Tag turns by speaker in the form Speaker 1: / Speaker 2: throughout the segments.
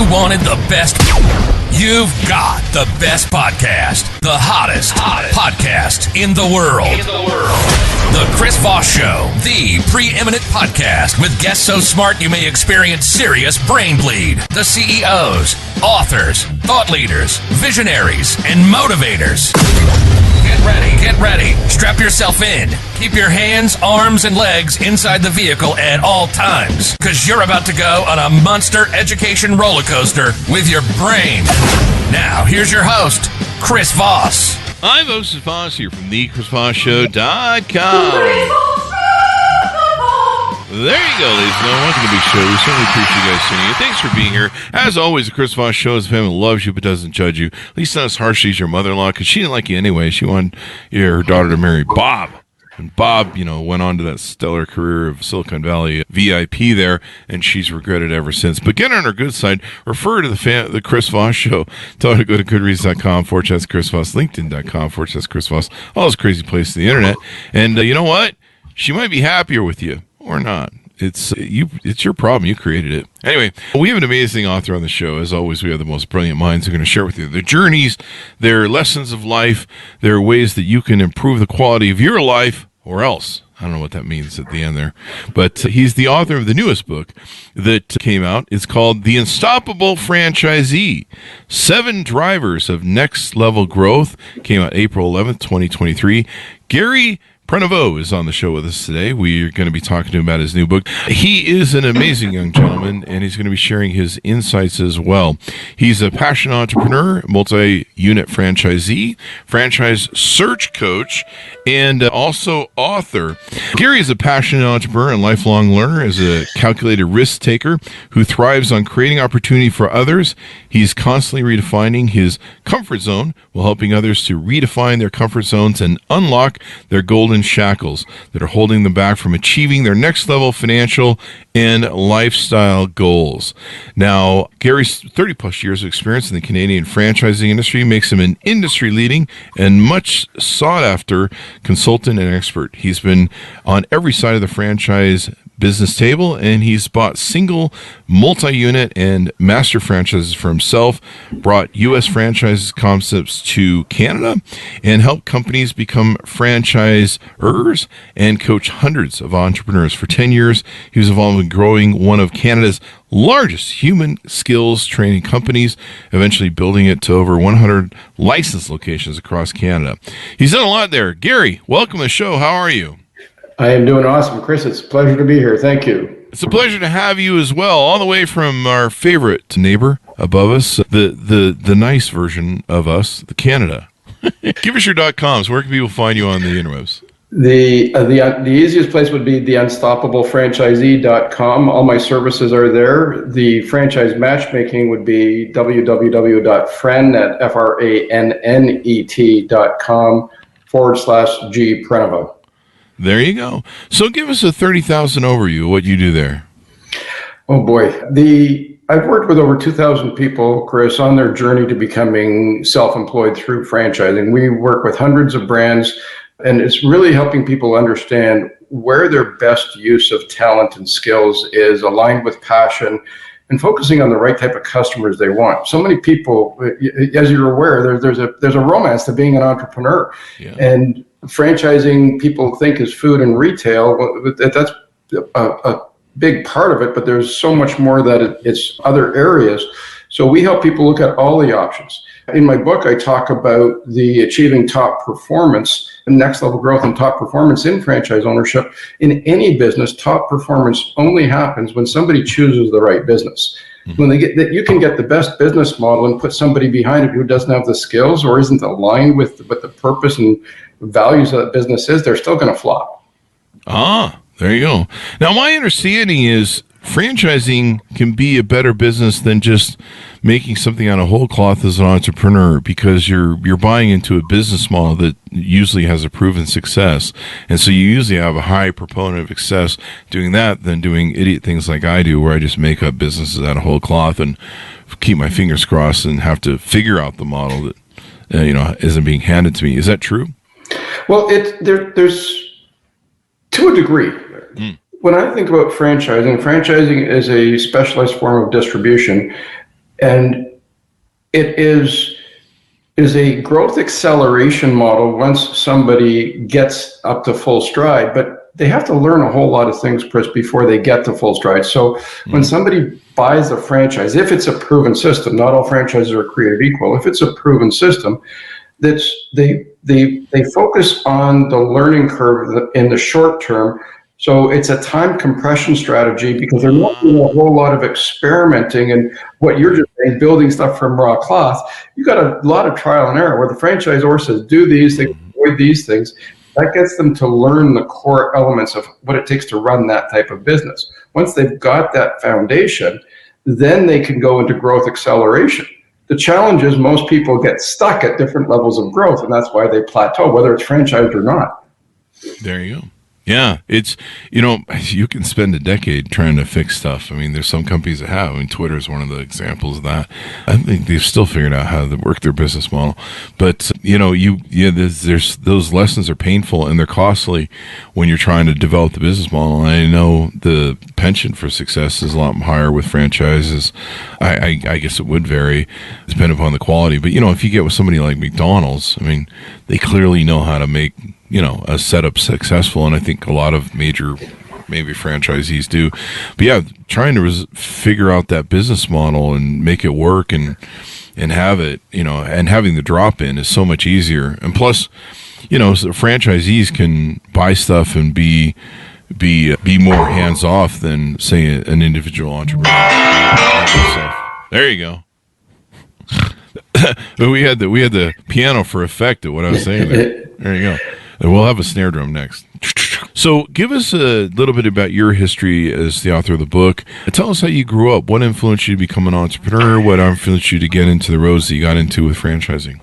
Speaker 1: you wanted the best, you've got the best podcast, the hottest podcast in the world. The Chris Voss Show, the preeminent podcast with guests so smart you may experience serious brain bleed. The CEOs, authors, thought leaders, visionaries, and motivators. Get ready. Strap yourself in. Keep your hands, arms, and legs inside the vehicle at all times, because you're about to go on a monster education roller coaster with your brain. Now, here's your host, Chris Voss.
Speaker 2: I'm Voss here from thechrisvossshow.com. There you go, ladies and gentlemen. Welcome to the big show. We certainly appreciate you guys tuning in. Thanks for being here. As always, the Chris Voss Show is a family that loves you but doesn't judge you. At least not as harshly as your mother-in-law, because she didn't like you anyway. She wanted her daughter to marry Bob. And Bob, went on to that stellar career of Silicon Valley VIP there, and she's regretted ever since. But get on her good side. Refer to the Chris Voss Show. Tell her to go to goodreads.com/Chris Voss, LinkedIn.com/Chris Voss, all those crazy places on the internet. And you know what? She might be happier with you. Or not. It's your problem. You created it. Anyway, we have an amazing author on the show. As always, we have the most brilliant minds who are going to share with you their journeys, their lessons of life, their ways that you can improve the quality of your life, or else. I don't know what that means at the end there. But he's the author of the newest book that came out. It's called The Unstoppable Franchisee, 7 Drivers of Next Level Growth. Came out April 11th, 2023. Gary Prenevost is on the show with us today. We are going to be talking to him about his new book. He is an amazing young gentleman, and he's going to be sharing his insights as well. He's a passionate entrepreneur, multi-unit franchisee, franchise search coach, and also author. Gary is a passionate entrepreneur and lifelong learner, is a calculated risk taker who thrives on creating opportunity for others. He's constantly redefining his comfort zone while helping others to redefine their comfort zones and unlock their golden shackles that are holding them back from achieving their next level financial and lifestyle goals. Now, Gary's 30 plus years of experience in the Canadian franchising industry makes him an industry leading and much sought after consultant and expert. He's been on every side of the franchise business table, and he's bought single, multi-unit, and master franchises for himself, brought U.S. franchise concepts to Canada, and helped companies become franchisors and coach hundreds of entrepreneurs. For 10 years, he was involved in growing one of Canada's largest human skills training companies, eventually building it to over 100 licensed locations across Canada. He's done a lot there. Gary, welcome to the show. How are you?
Speaker 3: I am doing awesome, Chris. It's a pleasure to be here. Thank you.
Speaker 2: It's a pleasure to have you as well, all the way from our favorite neighbor above us, the nice version of us, the Canada. Give us your .coms. Where can people find you on the interwebs?
Speaker 3: The easiest place would be theunstoppablepfranchisee.com. All my services are there. The franchise matchmaking would be www.francnet.com/G Prenevost.
Speaker 2: There you go. So give us a 30,000 overview of what you do there.
Speaker 3: Oh boy. I've worked with over 2,000 people, Chris, on their journey to becoming self-employed through franchising. We work with hundreds of brands, and it's really helping people understand where their best use of talent and skills is aligned with passion and focusing on the right type of customers they want. So many people, as you're aware, there's a romance to being an entrepreneur. Yeah. And franchising, people think is food and retail. That's a big part of it, but there's so much more that it's other areas. So we help people look at all the options. In my book, I talk about the achieving top performance and next level growth and top performance in franchise ownership. In any business, top performance only happens when somebody chooses the right business. When they get that, you can get the best business model and put somebody behind it who doesn't have the skills or isn't aligned with the purpose and values of that business is, they're still going to flop.
Speaker 2: There you go. Now, my understanding is franchising can be a better business than just making something out of whole cloth as an entrepreneur, because you're buying into a business model that usually has a proven success. And so you usually have a high proponent of success doing that than doing idiot things like I do, where I just make up businesses out of whole cloth and keep my fingers crossed and have to figure out the model that isn't being handed to me. Is that true?
Speaker 3: Well, there's to a degree. When I think about franchising is a specialized form of distribution, And it is a growth acceleration model once somebody gets up to full stride, but they have to learn a whole lot of things, Chris, before they get to full stride. So when somebody buys a franchise, if it's a proven system, not all franchises are created equal. If it's a proven system, that's they focus on the learning curve in the short term. So it's a time compression strategy because they're not doing a whole lot of experimenting and what you're just saying, building stuff from raw cloth. You got a lot of trial and error where the franchisor says, do these things, avoid these things. That gets them to learn the core elements of what it takes to run that type of business. Once they've got that foundation, then they can go into growth acceleration. The challenge is most people get stuck at different levels of growth, and that's why they plateau, whether it's franchised or not.
Speaker 2: There you go. Yeah, it's, you can spend a decade trying to fix stuff. I mean, there's some companies that have. I mean, Twitter is one of the examples of that. I think they've still figured out how to work their business model. But, there's those lessons are painful and they're costly when you're trying to develop the business model. And I know the penchant for success is a lot higher with franchises. I guess it would vary depending upon the quality. But, if you get with somebody like McDonald's, I mean, they clearly know how to make a setup successful, and I think a lot of major maybe franchisees do. But yeah, trying to figure out that business model and make it work and have it, and having the drop in is so much easier. And plus, so franchisees can buy stuff and be more hands off than say an individual entrepreneur. There you go. we had the piano for effect of what I was saying there. There you go. And we'll have a snare drum next. So give us a little bit about your history as the author of the book. Tell us how you grew up. What influenced you to become an entrepreneur? What influenced you to get into the roads that you got into with franchising?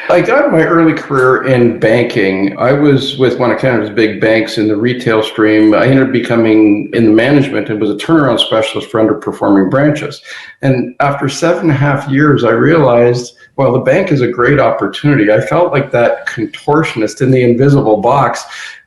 Speaker 3: I got my early career in banking. I was with one of Canada's big banks in the retail stream. I ended up becoming in the management and was a turnaround specialist for underperforming branches. And after 7.5 years, I realized, well, the bank is a great opportunity. I felt like that contortionist in the invisible box,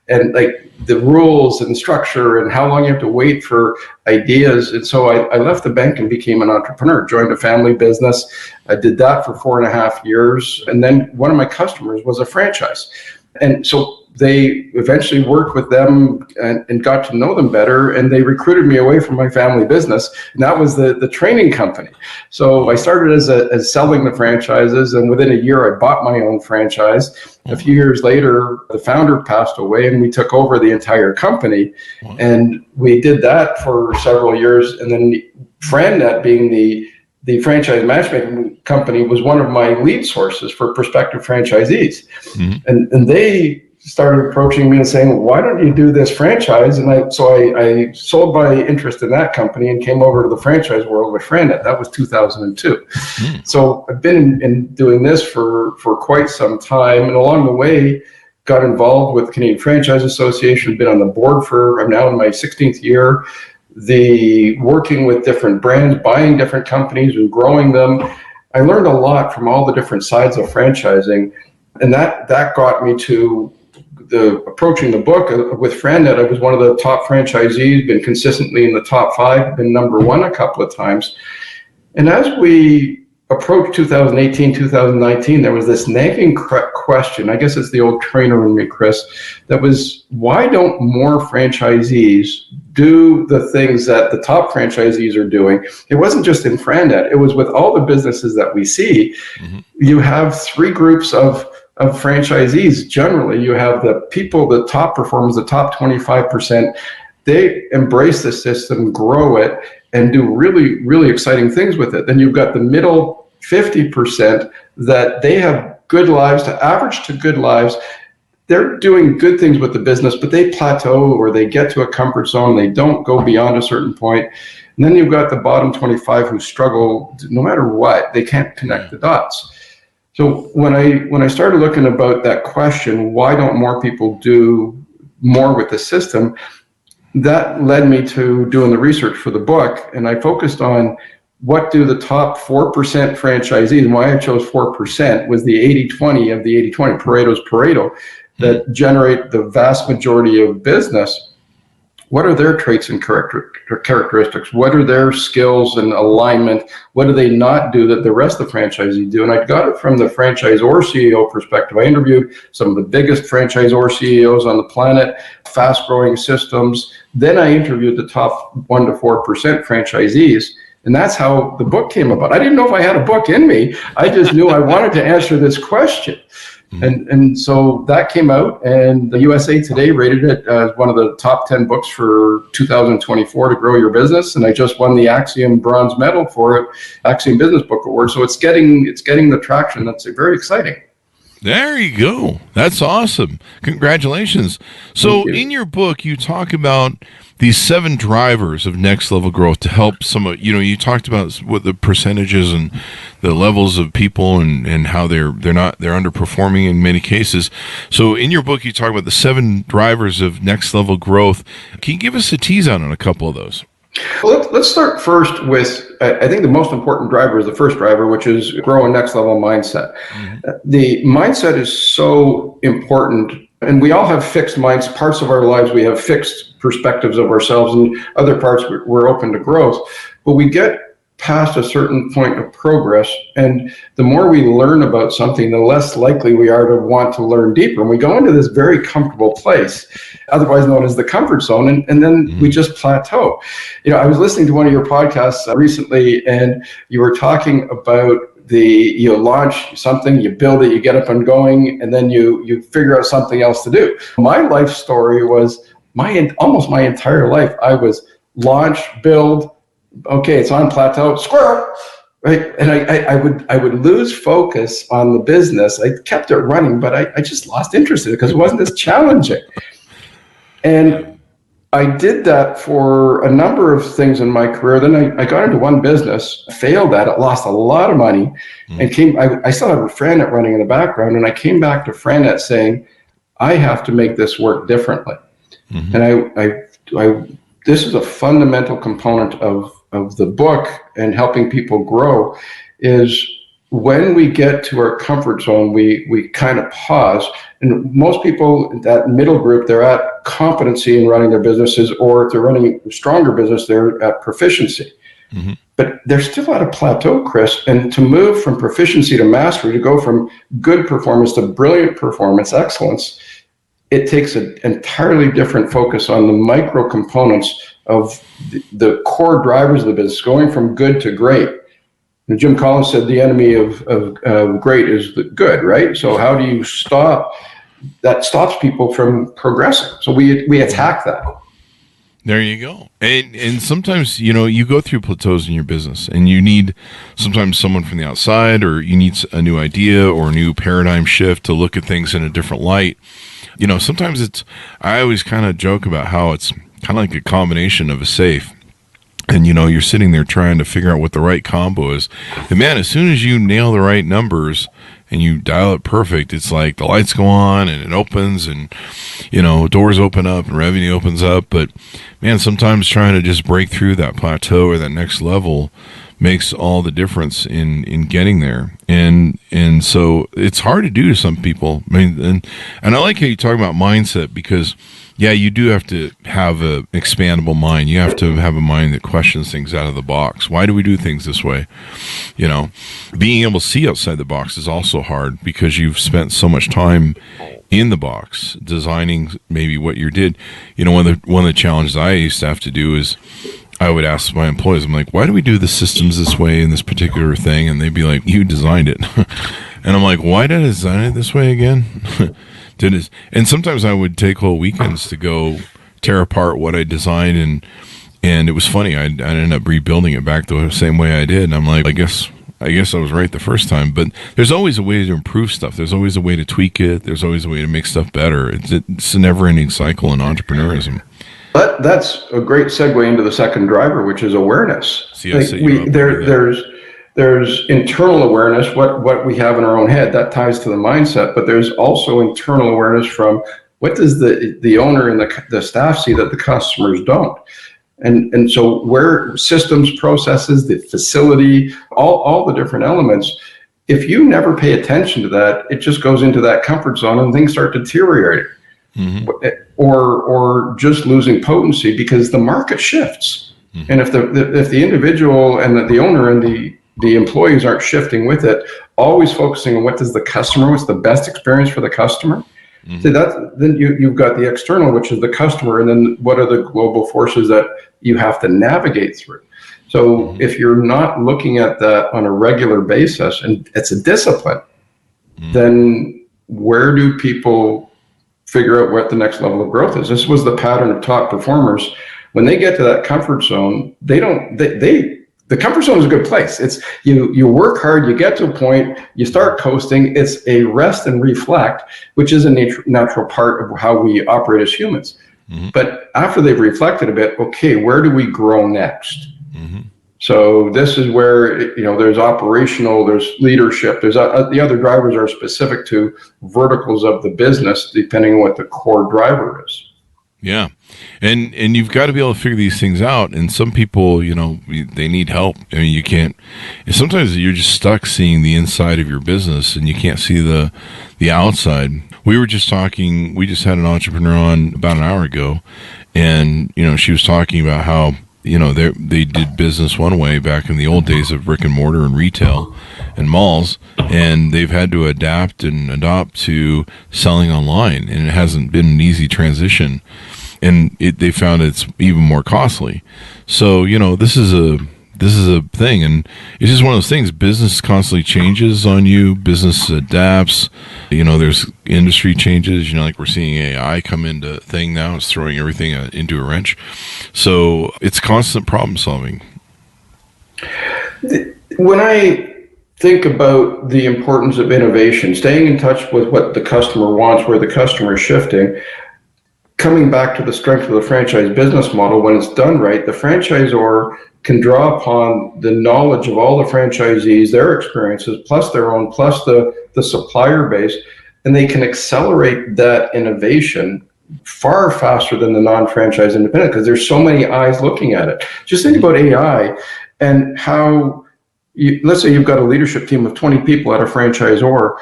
Speaker 3: and like the rules and structure and how long you have to wait for ideas. And so I left the bank and became an entrepreneur, joined a family business. I did that for 4.5 years. And then one of my customers was a franchise. And so they eventually worked with them and got to know them better, and they recruited me away from my family business, and that was the training company. So I started as selling the franchises, and within a year I bought my own franchise. A few years later, the founder passed away, and we took over the entire company, and we did that for several years. And then FranNet, being the franchise matchmaking company, was one of my lead sources for prospective franchisees. And they started approaching me and saying, why don't you do this franchise? And I sold my interest in that company and came over to the franchise world with FranNet. That was 2002. So I've been in doing this for quite some time. And along the way, got involved with Canadian Franchise Association, been on the board I'm now in my 16th year. Working with different brands, buying different companies and growing them. I learned a lot from all the different sides of franchising. And that got me to approaching the book with FranNet. I was one of the top franchisees, been consistently in the top 5, been number 1 a couple of times. And as we approached 2018, 2019, there was this nagging question. I guess it's the old trainer in me, Chris, that was, why don't more franchisees do the things that the top franchisees are doing? It wasn't just in FranNet. It was with all the businesses that we see. You have 3 groups of franchisees. Generally, you have the people, the top performers, the top 25%. They embrace the system, grow it, and do really, really exciting things with it. Then you've got the middle 50% that they have good lives to average to good lives. They're doing good things with the business, but they plateau or they get to a comfort zone. They don't go beyond a certain point. And then you've got the bottom 25 who struggle no matter what. They can't connect the dots. So when I started looking about that question, why don't more people do more with the system, that led me to doing the research for the book. And I focused on what do the top 4% franchisees, and why I chose 4% was the 80-20 of the 80-20, Pareto's Pareto, that generate the vast majority of business. what are their traits and characteristics? What are their skills and alignment? What do they not do that the rest of the franchisee do? And I got it from the franchisor CEO perspective. I interviewed some of the biggest franchisor CEOs on the planet, fast-growing systems. Then I interviewed the top 1% to 4% franchisees. And that's how the book came about. I didn't know if I had a book in me. I just knew I wanted to answer this question. And so that came out, and the USA Today rated it as one of the top 10 books for 2024 to grow your business. And I just won the AXIOM bronze medal for it, AXIOM Business Book Award. So it's getting the traction. That's very exciting.
Speaker 2: There you go. That's awesome. Congratulations. So in your book, you talk about these 7 drivers of next level growth to help you talked about what the percentages and the levels of people and how they're underperforming in many cases. So in your book, you talk about the 7 drivers of next level growth. Can you give us a tease out on a couple of those?
Speaker 3: Well, let's start first with, I think the most important driver is the first driver, which is grow a next level mindset. The mindset is so important, and we all have fixed minds. Parts of our lives, we have fixed perspectives of ourselves, and other parts we're open to growth. But we get past a certain point of progress, and the more we learn about something, the less likely we are to want to learn deeper. And we go into this very comfortable place, otherwise known as the comfort zone, and then we just plateau. I was listening to one of your podcasts recently, and you were talking about you launch something, you build it, you get up and going, and then you figure out something else to do. My life story was almost my entire life. I was launch, build, okay, it's on plateau, squirrel, right? And I would lose focus on the business. I kept it running, but I just lost interest in it because it wasn't as challenging. And I did that for a number of things in my career. Then I got into one business, failed at it, lost a lot of money, and I still have a Franet running in the background, and I came back to Franet saying, I have to make this work differently. And this is a fundamental component of the book and helping people grow, is when we get to our comfort zone, we kind of pause. And most people, that middle group, they're at competency in running their businesses, or if they're running a stronger business, they're at proficiency. But they're still at a plateau, Chris. And to move from proficiency to mastery, to go from good performance to brilliant performance, excellence, it takes an entirely different focus on the micro components of the core drivers of the business, going from good to great. And Jim Collins said the enemy of great is the good, right? So how do you stop? That stops people from progressing. So we attack that.
Speaker 2: There you go. And sometimes, you go through plateaus in your business, and you need sometimes someone from the outside, or you need a new idea or a new paradigm shift to look at things in a different light. Sometimes I always kind of joke about how it's kind of like a combination of a safe. And, you're sitting there trying to figure out what the right combo is. And man, as soon as you nail the right numbers and you dial it perfect, it's like the lights go on and it opens, and, doors open up and revenue opens up. But man, sometimes trying to just break through that plateau or that next level makes all the difference in getting there. And so it's hard to do to some people. I mean, and I like how you talk about mindset, because yeah, you do have to have an expandable mind. You have to have a mind that questions things out of the box. Why do we do things this way? Being able to see outside the box is also hard, because you've spent so much time in the box designing maybe what you did. One of the challenges I used to have to do is I would ask my employees, I'm like, why do we do the systems this way in this particular thing? And they'd be like, you designed it. And I'm like, why did I design it this way again? And sometimes I would take whole weekends to go tear apart what I designed, and it was funny. I ended up rebuilding it back the same way I did. And I'm like, I guess I was right the first time. But there's always a way to improve stuff. There's always a way to tweak it. There's always a way to make stuff better. It's a never-ending cycle in entrepreneurism.
Speaker 3: That's a great segue into the second driver, which is awareness. There's internal awareness, what we have in our own head, that ties to the mindset, but there's also internal awareness from what does the owner and the staff see that the customers don't. And so where systems, processes, the facility, all the different elements, if you never pay attention to that, it just goes into that comfort zone and things start deteriorating. or just losing potency because the market shifts. And if the individual and the owner and the employees aren't shifting with it, always focusing on what's the best experience for the customer. So then you've got the external, which is the customer, and then what are the global forces that you have to navigate through. So if you're not looking at that on a regular basis, and it's a discipline, then where do people figure out what the next level of growth is? This was the pattern of top performers. When they get to that comfort zone, the comfort zone is a good place. It's you work hard, you get to a point, you start coasting. It's a rest and reflect, which is a natural part of how we operate as humans. But after they've reflected a bit, okay, where do we grow next? So this is where, there's operational, there's leadership, there's the other drivers are specific to verticals of the business, depending on what the core driver is.
Speaker 2: Yeah. And you've got to be able to figure these things out. And some people, they need help. I mean, you can't, sometimes you're just stuck seeing the inside of your business and you can't see the outside. We were just talking, we just had an entrepreneur on about an hour ago, and, she was talking about how, they did business one way back in the old days of brick and mortar and retail and malls, and they've had to adapt and adopt to selling online, and it hasn't been an easy transition, and they found it's even more costly. So, this is a thing, and it's just one of those things. Business constantly changes on you. Business adapts. There's industry changes. Like we're seeing AI come into thing now. It's throwing everything into a wrench. So it's constant problem solving.
Speaker 3: When I think about the importance of innovation, staying in touch with what the customer wants, where the customer is shifting, coming back to the strength of the franchise business model, when it's done right, the franchisor can draw upon the knowledge of all the franchisees, their experiences, plus their own, plus the supplier base, and they can accelerate that innovation far faster than the non-franchise independent, because there's so many eyes looking at it. Just think about AI and how, let's say you've got a leadership team of 20 people at a franchisor.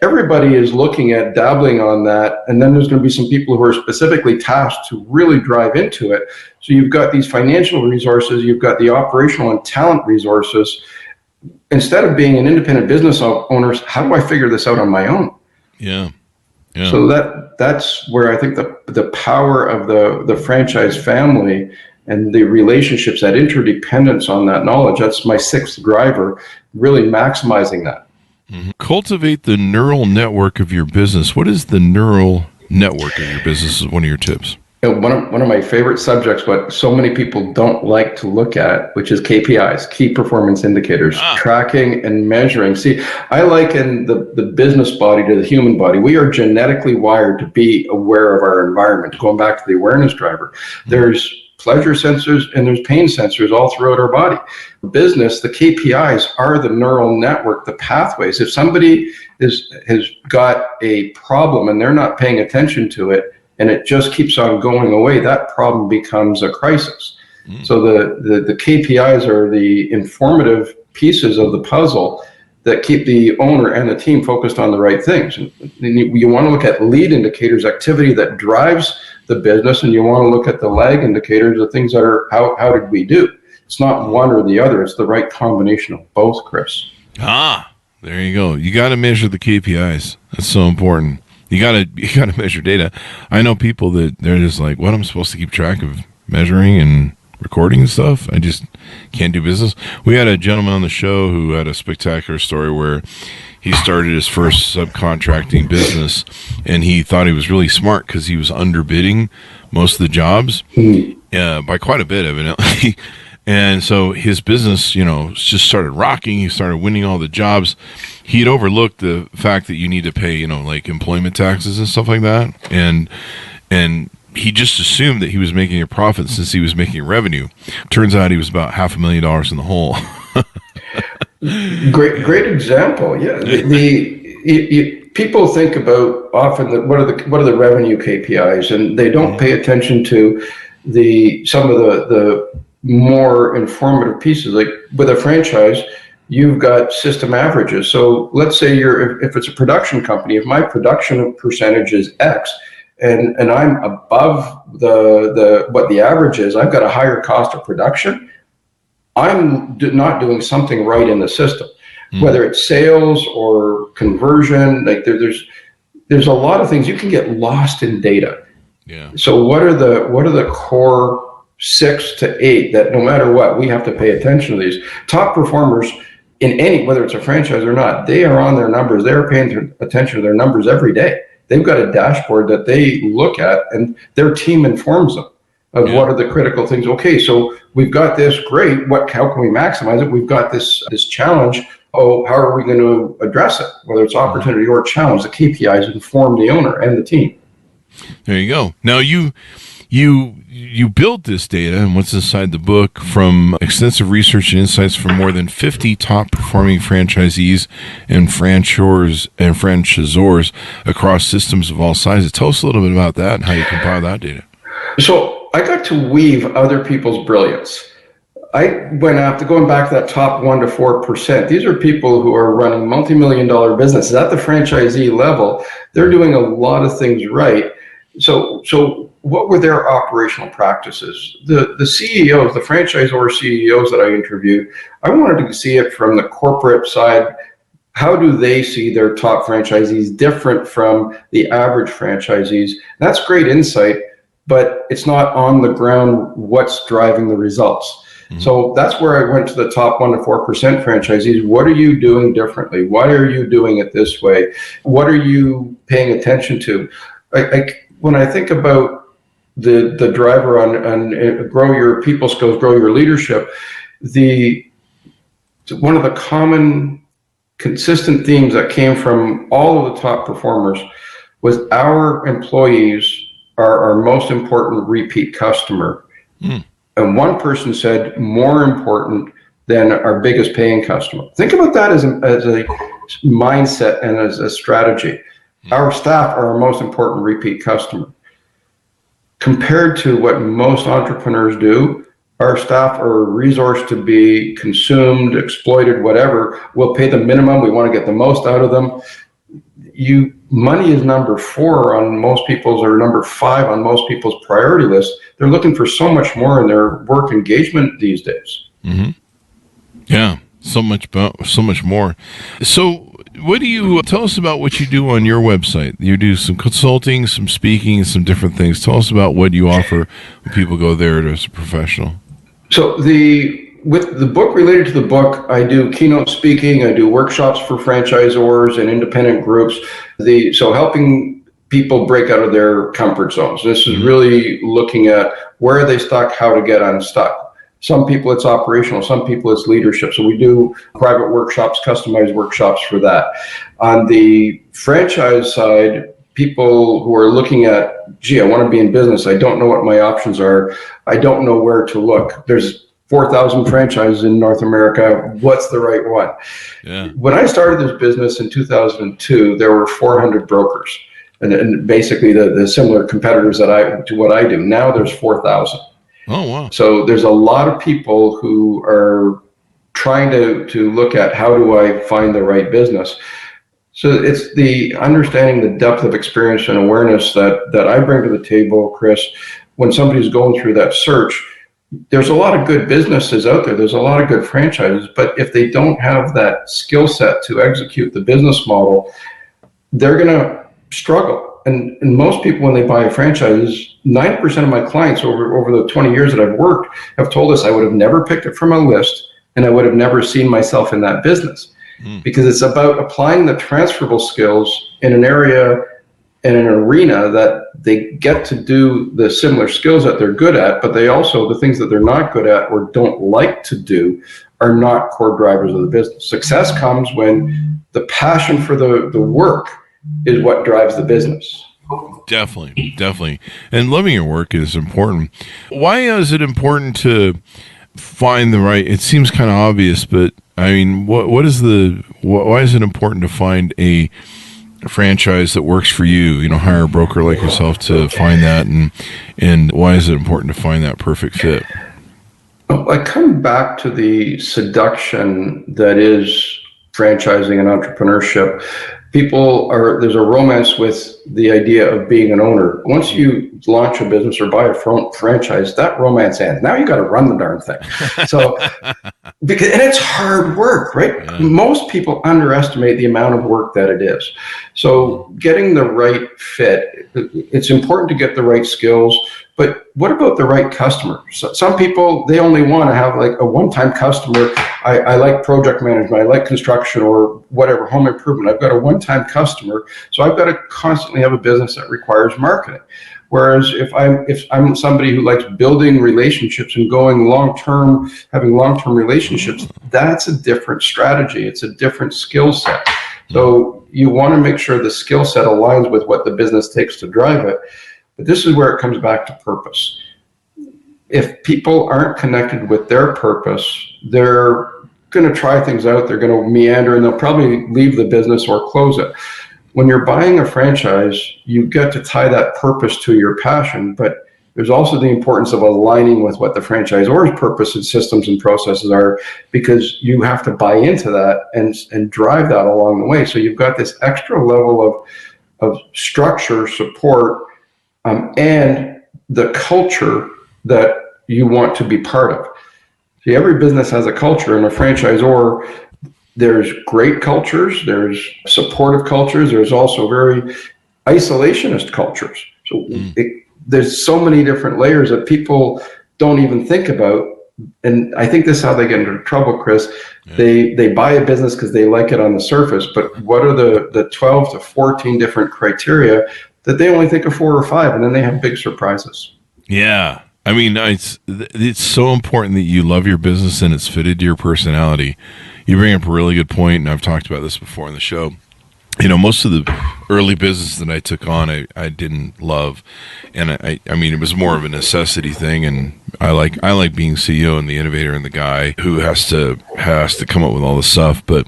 Speaker 3: Everybody is looking at dabbling on that, and then there's going to be some people who are specifically tasked to really drive into it. So you've got these financial resources, you've got the operational and talent resources. Instead of being an independent business owner, how do I figure this out on my own?
Speaker 2: Yeah.
Speaker 3: So that's where I think the power of the franchise family and the relationships, that interdependence on that knowledge, that's my sixth driver, really maximizing that.
Speaker 2: Cultivate the neural network of your business. What is the neural network of your business is one of your tips?
Speaker 3: One of my favorite subjects, what so many people don't like to look at, which is KPIs, key performance indicators, tracking and measuring. See, I liken the business body to the human body. We are genetically wired to be aware of our environment. Going back to the awareness driver, there's pleasure sensors and there's pain sensors all throughout our body. Business, the KPIs are the neural network, the pathways. If somebody has got a problem and they're not paying attention to it, and it just keeps on going away, that problem becomes a crisis. So the KPIs are the informative pieces of the puzzle that keep the owner and the team focused on the right things. And you want to look at lead indicators, activity that drives the business, and you want to look at the lag indicators, the things that are how did we do? It's not one or the other. It's the right combination of both, Chris.
Speaker 2: There you go. You got to measure the KPIs. That's so important. You got to measure data. I know people that they're just like, what, I'm supposed to keep track of measuring and recording and stuff? I just can't do business. We had a gentleman on the show who had a spectacular story where he started his first subcontracting business, and he thought he was really smart because he was underbidding most of the jobs by quite a bit, evidently. And so his business, just started rocking. He started winning all the jobs. He'd overlooked the fact that you need to pay, like employment taxes and stuff like that. And he just assumed that he was making a profit since he was making revenue. Turns out he was about $500,000 in the hole.
Speaker 3: Great example. Yeah. People think about often what are the revenue KPIs, and they don't pay attention to some of the more informative pieces. Like with a franchise, you've got system averages. So let's say if it's a production company, if my production percentage is X and I'm above the what the average is, I've got a higher cost of production, I'm not doing something right in the system, whether it's sales or conversion. Like there's a lot of things. You can get lost in data.
Speaker 2: Yeah.
Speaker 3: So what are the core 6 to 8 that no matter what, we have to pay attention to these top performers in any, whether it's a franchise or not, they are on their numbers. They're paying attention to their numbers every day. They've got a dashboard that they look at, and their team informs them of what are the critical things. Okay, so we've got this, great. How can we maximize it? We've got this challenge. Oh, how are we going to address it? Whether it's opportunity or challenge, the KPIs inform the owner and the team.
Speaker 2: There you go. Now you built this data and what's inside the book from extensive research and insights from more than 50 top performing franchisees and franchisors across systems of all sizes. Tell us a little bit about that and how you compile that data.
Speaker 3: So I got to weave other people's brilliance. I went after going back to that top 1 to 4%. These are people who are running multi-million-dollar businesses at the franchisee level. They're doing a lot of things right. So what were their operational practices? The CEOs, the franchisor CEOs that I interviewed, I wanted to see it from the corporate side. How do they see their top franchisees different from the average franchisees? That's great insight, but it's not on the ground what's driving the results. So that's where I went to the top 1 to 4% franchisees. What are you doing differently? Why are you doing it this way? What are you paying attention to? When I think about the driver on grow your people skills, grow your leadership, one of the common consistent themes that came from all of the top performers was our employees are our most important repeat customer. And one person said, more important than our biggest paying customer. Think about that as a mindset and as a strategy. Our staff are our most important repeat customer. Compared to what most entrepreneurs do, our staff are a resource to be consumed, exploited, whatever. We'll pay the minimum. We want to get the most out of them. Money is number 4 on most people's, or number 5 on most people's priority list. They're looking for so much more in their work engagement these days.
Speaker 2: Yeah, so much more. So what do you tell us about what you do on your website? You do some consulting, some speaking, some different things. Tell us about what you offer when people go there as a professional.
Speaker 3: So with the book, related to the book, I do keynote speaking, I do workshops for franchisors and independent groups. So helping people break out of their comfort zones. This is really looking at where are they stuck, how to get unstuck. Some people it's operational, some people it's leadership. So we do private workshops, customized workshops for that. On the franchise side, people who are looking at, gee, I want to be in business. I don't know what my options are. I don't know where to look. There's 4,000 franchises in North America. What's the right one?
Speaker 2: Yeah.
Speaker 3: When I started this business in 2002, there were 400 brokers, and basically the similar competitors to what I do. Now there's 4,000.
Speaker 2: Oh, wow.
Speaker 3: So there's a lot of people who are trying to look at how do I find the right business. So it's the understanding the depth of experience and awareness that I bring to the table, Chris, when somebody's going through that search. There's a lot of good businesses out there. There's a lot of good franchises, but if they don't have that skill set to execute the business model, they're going to struggle. And most people, when they buy a franchise, 90% of my clients over the 20 years that I've worked have told us I would have never picked it from a list, and I would have never seen myself in that business. Because it's about applying the transferable skills in an area, in an arena that they get to do the similar skills that they're good at, but they also, the things that they're not good at or don't like to do are not core drivers of the business. Success comes when the passion for the work is what drives the business.
Speaker 2: Definitely. And loving your work is important. Why is it important to find the right, it seems kind of obvious, but I mean, why is it important to find a franchise that works for you? You know, hire a broker like yourself to find that, and why is it important to find that perfect fit?
Speaker 3: I come back to the seduction that is franchising and entrepreneurship. there's a romance with the idea of being an owner. Once you launch a business or buy a franchise, that romance ends. Now you got to run the darn thing. So, and it's hard work, right? Yeah. Most people underestimate the amount of work that it is. So getting the right fit, it's important to get the right skills, but what about the right customer? So some people, they only want to have like a one-time customer. I like project management, I like construction or whatever, home improvement. I've got a one-time customer, so I've got to constantly have a business that requires marketing. Whereas if I'm somebody who likes building relationships and going long-term, having long-term relationships, that's a different strategy. It's a different skill set. So you want to make sure the skill set aligns with what the business takes to drive it. But this is where it comes back to purpose. If people aren't connected with their purpose, they're going to try things out, they're going to meander, and they'll probably leave the business or close it. When you're buying a franchise, you get to tie that purpose to your passion, but there's also the importance of aligning with what the franchisor's purpose and systems and processes are, because you have to buy into that and drive that along the way. So you've got this extra level of structure, support, and the culture that you want to be part of. See, every business has a culture, and a franchisor, there's great cultures, there's supportive cultures, there's also very isolationist cultures. So there's so many different layers that people don't even think about. And I think this is how they get into trouble, Chris. Yeah. They buy a business because they like it on the surface, but what are the 12 to 14 different criteria that they only think of 4 or 5, and then they have big surprises.
Speaker 2: Yeah. I mean, it's so important that you love your business and it's fitted to your personality. You bring up a really good point, and I've talked about this before on the show. You know, most of the early business that I took on, I didn't love, and I mean, it was more of a necessity thing. And I like being CEO and the innovator and the guy who has to come up with all the stuff. But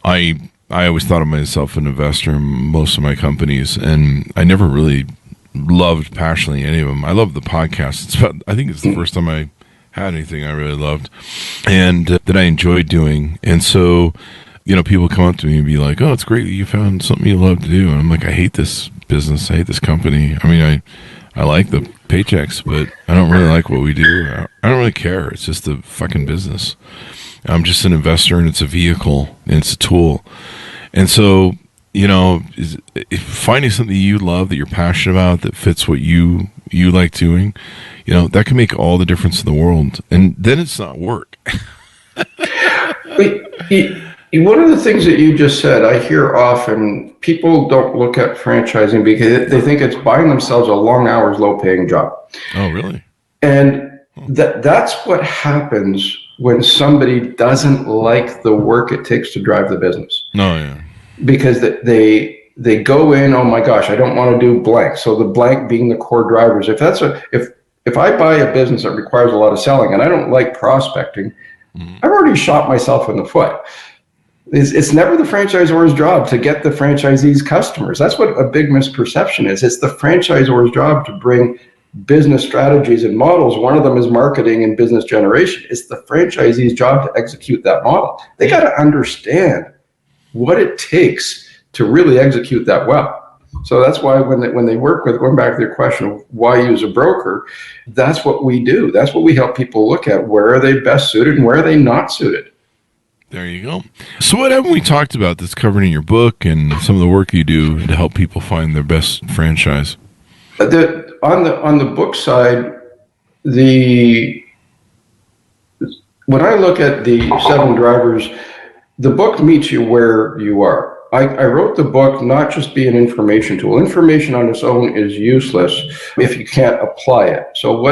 Speaker 2: I always thought of myself an investor in most of my companies, and I never really loved passionately any of them. I love the podcast. I think it's the first time I had anything I really loved and that I enjoyed doing. And so, you know, people come up to me and be like, "Oh, it's great that you found something you love to do." And I'm like, "I hate this business. I hate this company. I mean, I like the paychecks, but I don't really like what we do. I don't really care. It's just a fucking business. I'm just an investor, and it's a vehicle, and it's a tool." And so, you know, finding something you love, that you're passionate about, that fits what you like doing, you know, that can make all the difference in the world. And then it's not work.
Speaker 3: One of the things that you just said, I hear often, people don't look at franchising because they think it's buying themselves a long hours, low paying job. Oh, really? And that's what happens when somebody doesn't like the work it takes to drive the business.
Speaker 2: Oh, yeah.
Speaker 3: Because they go in, oh my gosh, I don't want to do blank. So the blank being the core drivers. If I buy a business that requires a lot of selling and I don't like prospecting, I've already shot myself in the foot. It's never the franchisor's job to get the franchisee's customers. That's what a big misperception is. It's the franchisor's job to bring business strategies and models. One of them is marketing and business generation. It's the franchisee's job to execute that model. They got to understand what it takes to really execute that well. So that's why when they work with, going back to your question of why use a broker, that's what we do. That's what we help people look at. Where are they best suited and where are they not suited?
Speaker 2: There you go. So what haven't we talked about that's covered in your book and some of the work you do to help people find their best franchise?
Speaker 3: On the book side, when I look at the 7 drivers, the book meets you where you are. I wrote the book not just be an information tool. Information on its own is useless if you can't apply it. So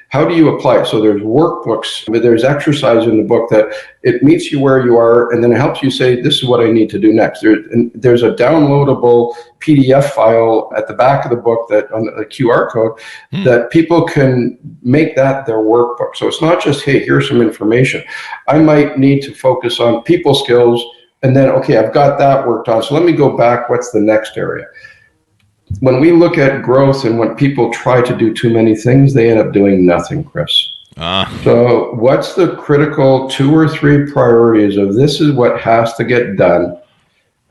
Speaker 3: how do you apply it? So there's workbooks, but there's exercise in the book that it meets you where you are, and then it helps you say, this is what I need to do next. There's a downloadable PDF file at the back of the book that on the QR code that people can make that their workbook. So it's not just, hey, here's some information. I might need to focus on people skills, and then, okay, I've got that worked on. So let me go back. What's the next area? When we look at growth and when people try to do too many things, they end up doing nothing, Chris. So what's the critical 2 or 3 priorities of this is what has to get done?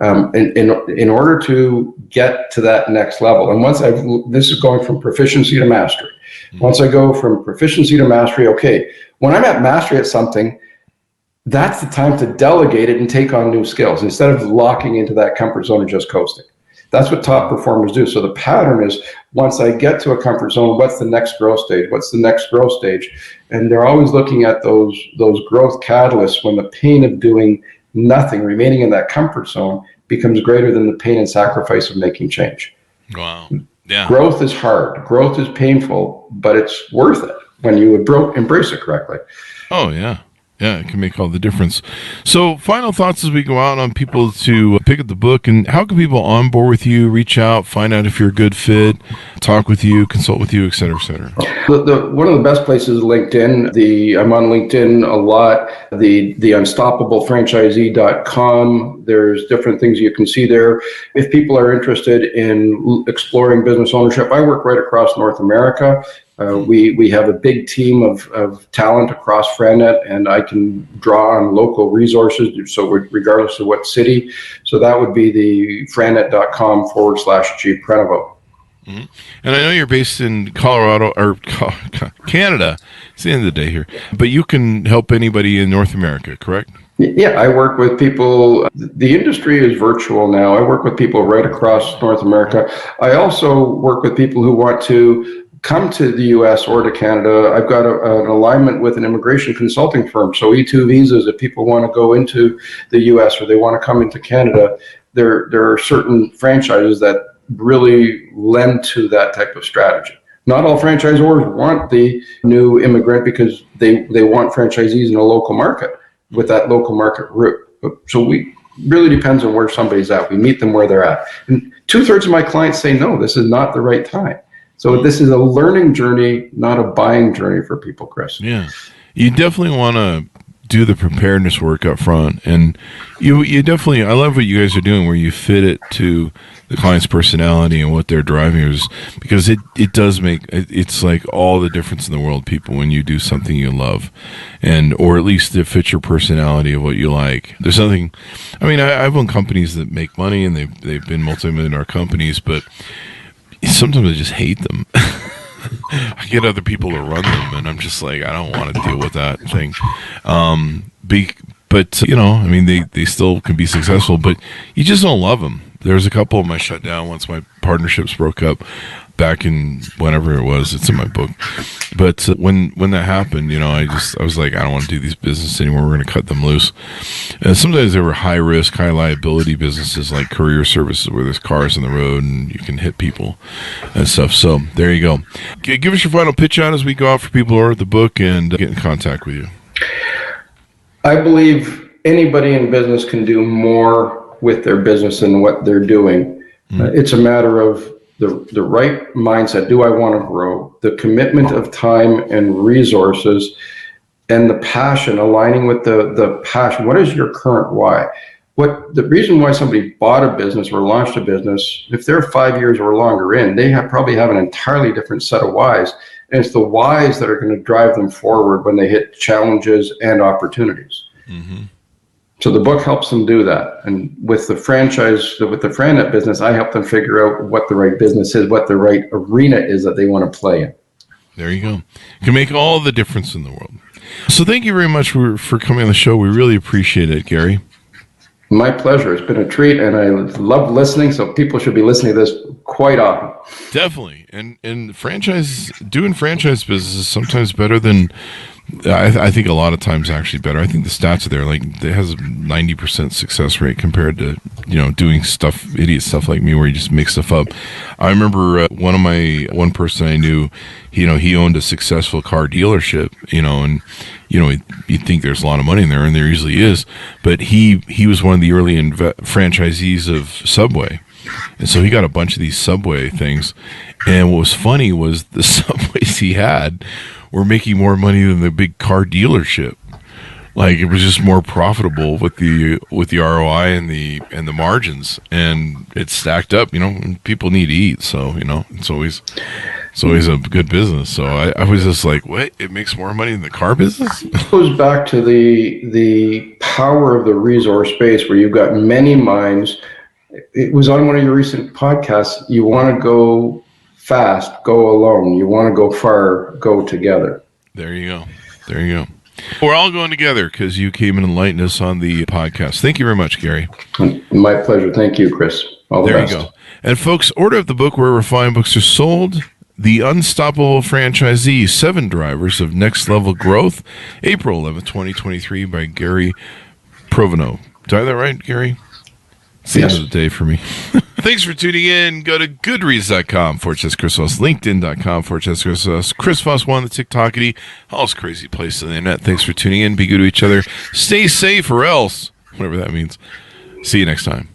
Speaker 3: in order to get to that next level. And this is going from proficiency to mastery. Once I go from proficiency to mastery, okay, when I'm at mastery at something, that's the time to delegate it and take on new skills instead of locking into that comfort zone and just coasting. That's what top performers do. So the pattern is, once I get to a comfort zone, what's the next growth stage? What's the next growth stage? And they're always looking at those growth catalysts when the pain of doing nothing, remaining in that comfort zone, becomes greater than the pain and sacrifice of making change.
Speaker 2: Wow. Yeah.
Speaker 3: Growth is hard. Growth is painful, but it's worth it when you embrace it correctly.
Speaker 2: Oh, yeah. Yeah, it can make all the difference. So, final thoughts as we go out on people to pick up the book, and how can people onboard with you, reach out, find out if you're a good fit, talk with you, consult with you, et cetera, et cetera?
Speaker 3: One of the best places is LinkedIn. I'm on LinkedIn a lot. The unstoppablefranchisee.com. There's different things you can see there. If people are interested in exploring business ownership, I work right across North America. We have a big team of talent across FranNet, and I can draw on local resources, so regardless of what city. So that would be the frannet.com/G Prenevost.
Speaker 2: Mm-hmm. And I know you're based in Colorado or Canada. It's the end of the day here, but you can help anybody in North America, correct?
Speaker 3: Yeah, I work with people. The industry is virtual now. I work with people right across North America. I also work with people who want to come to the U.S. or to Canada. I've got an alignment with an immigration consulting firm. So E2 visas, if people want to go into the U.S. or they want to come into Canada, there are certain franchises that really lend to that type of strategy. Not all franchisors want the new immigrant because they want franchisees in a local market with that local market route. So we really depends on where somebody's at. We meet them where they're at. And 2/3 of my clients say, no, this is not the right time. So this is a learning journey, not a buying journey for people, Chris.
Speaker 2: Yeah. You definitely want to do the preparedness work up front. And you definitely, I love what you guys are doing where you fit it to the client's personality and what they're driving is, because it does make, it's like all the difference in the world, people, when you do something you love, and, or at least it fits your personality of what you like. There's something, I mean, I've owned companies that make money and they've been multi-million-dollar companies, but sometimes I just hate them. I get other people to run them, and I'm just like, I don't want to deal with that thing. But you know, I mean, they still can be successful, but you just don't love them. There's a couple of them I shut down once my partnerships broke up back in whenever it was. It's in my book. But when that happened, you know, I was like, I don't want to do these businesses anymore. We're going to cut them loose. And sometimes they were high risk, high liability businesses like courier services where there's cars on the road and you can hit people and stuff. So there you go. Give us your final pitch out as we go out for people who order the book and get in contact with you.
Speaker 3: I believe anybody in business can do more with their business than what they're doing. It's a matter of the right mindset. Do I want to grow? The commitment of time and resources and the passion, aligning with the passion. What is your current why? What the reason why somebody bought a business or launched a business, if they're 5 years or longer in, they probably have an entirely different set of whys. And it's the whys that are going to drive them forward when they hit challenges and opportunities. Mm-hmm. So the book helps them do that. And with the FranNet business, I help them figure out what the right business is, what the right arena is that they want to play in.
Speaker 2: There you go. It can make all the difference in the world. So thank you very much for coming on the show. We really appreciate it, Gary.
Speaker 3: My pleasure. It's been a treat, and I love listening, so people should be listening to this quite often. Definitely.
Speaker 2: And doing franchise business is sometimes better than, I think a lot of times actually better. I think the stats are there. Like, it has a 90% success rate compared to, you know, doing idiot stuff like me where you just make stuff up. I remember one person I knew, you know, he owned a successful car dealership, you know, and, you know, you'd think there's a lot of money in there, and there usually is, but he was one of the early franchisees of Subway. And so he got a bunch of these Subway things. And what was funny was the Subways he had were making more money than the big car dealership. Like, it was just more profitable with the ROI and the margins, and it stacked up. You know, people need to eat, so you know it's always It's always a good business. So I was just like, what? It makes more money than the car business?
Speaker 3: It goes back to the power of the resource base where you've got many minds. It was on one of your recent podcasts. You want to go fast, go alone. You want to go far, go together.
Speaker 2: There you go. There you go. We're all going together because you came and enlightened us on the podcast. Thank you very much, Gary.
Speaker 3: My pleasure. Thank you, Chris. All the best.
Speaker 2: There you go. And folks, order up the book wherever fine books are sold. The Unstoppable Franchisee, 7 Drivers of Next Level Growth, April 11th, 2023 by Gary Prenevost. Did I have that right, Gary? It's the end of the day for me. Thanks for tuning in. Go to goodreads.com/Chris Voss, linkedin.com/Chris Voss, Chris Voss 1, the TikTokity, all those crazy places on the internet. Thanks for tuning in. Be good to each other. Stay safe or else, whatever that means. See you next time.